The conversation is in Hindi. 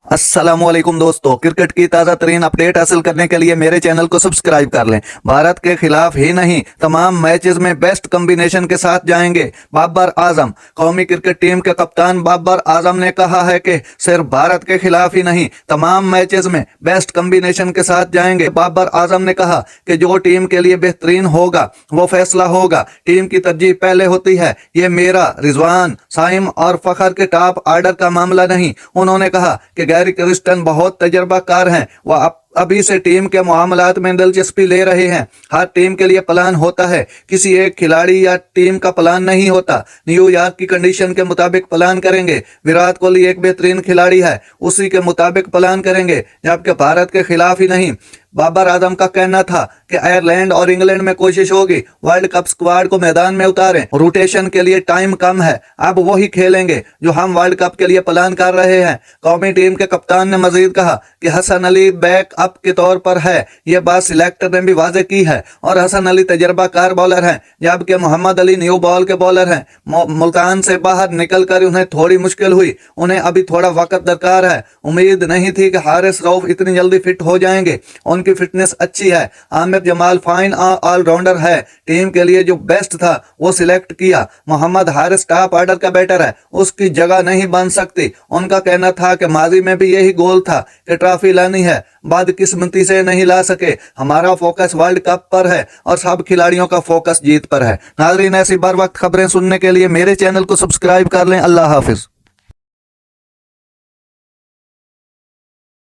अस्सलामुअलैकुम दोस्तों, क्रिकेट की ताज़ा तरीन अपडेट हासिल करने के लिए मेरे चैनल को सब्सक्राइब कर लें। भारत के खिलाफ ही नहीं तमाम मैचेस में बेस्ट कॉम्बिनेशन के साथ जाएंगे बाबर आजम। कौमी क्रिकेट टीम के कप्तान बाबर आजम ने कहा है कि सिर्फ भारत के खिलाफ ही नहीं तमाम मैचेस में बेस्ट कॉम्बिनेशन के साथ जाएंगे। बाबर आजम ने कहा कि जो टीम के लिए बेहतरीन होगा वो फैसला होगा, टीम की तरजीह पहले होती है। ये मेरा, रिजवान, साइम और फखर के टॉप ऑर्डर का मामला नहीं। उन्होंने कहा कि गैरी क्रिस्टन बहुत तजर्बाकार हैं, वह अभी से टीम के मामलात में दिलचस्पी ले रहे हैं। हर टीम के लिए प्लान होता है, किसी एक खिलाड़ी या टीम का प्लान नहीं होता। न्यूयॉर्क की कंडीशन के मुताबिक प्लान करेंगे। विराट कोहली एक बेहतरीन खिलाड़ी है, उसी के मुताबिक प्लान करेंगे, जबकि भारत के खिलाफ ही नहीं। बाबर आजम का कहना था कि आयरलैंड और इंग्लैंड में कोशिश होगी वर्ल्ड कप स्क्वाड को मैदान में उतारें। रोटेशन के लिए टाइम कम है, अब वही खेलेंगे जो हम वर्ल्ड कप के लिए प्लान कर रहे हैं। कौमी टीम के कप्तान ने मजीद कहा कि हसन अली बैकअप के तौर पर है। यह बात सिलेक्टर ने भी वाजे की है और हसन अली तजर्बाकार बॉलर हैं, जबकि मोहम्मद अली न्यू बॉल के बॉलर हैं। मुल्तान से बाहर निकलकर उन्हें थोड़ी मुश्किल हुई, उन्हें अभी थोड़ा वक्त दरकार है। उम्मीद नहीं थी कि हारिस रऊफ इतनी जल्दी फिट हो जाएंगे, उनकी फिटनेस अच्छी है। आमिर जमाल फाइन ऑलराउंडर है, टीम के लिए जो बेस्ट था वो सिलेक्ट किया। मोहम्मद हारिस टॉप ऑर्डर का बैटर है, उसकी जगह नहीं बन सकती। उनका कहना था कि माजी में भी यही गोल था कि ट्रॉफी लानी है, बदकिस्मती से नहीं ला सके। हमारा फोकस वर्ल्ड कप पर है और सब खिलाड़ियों का फोकस जीत पर है। नाज़रीन, ऐसी बर वक्त खबरें सुनने के लिए मेरे चैनल को सब्सक्राइब कर लें। अल्लाह हाफिज।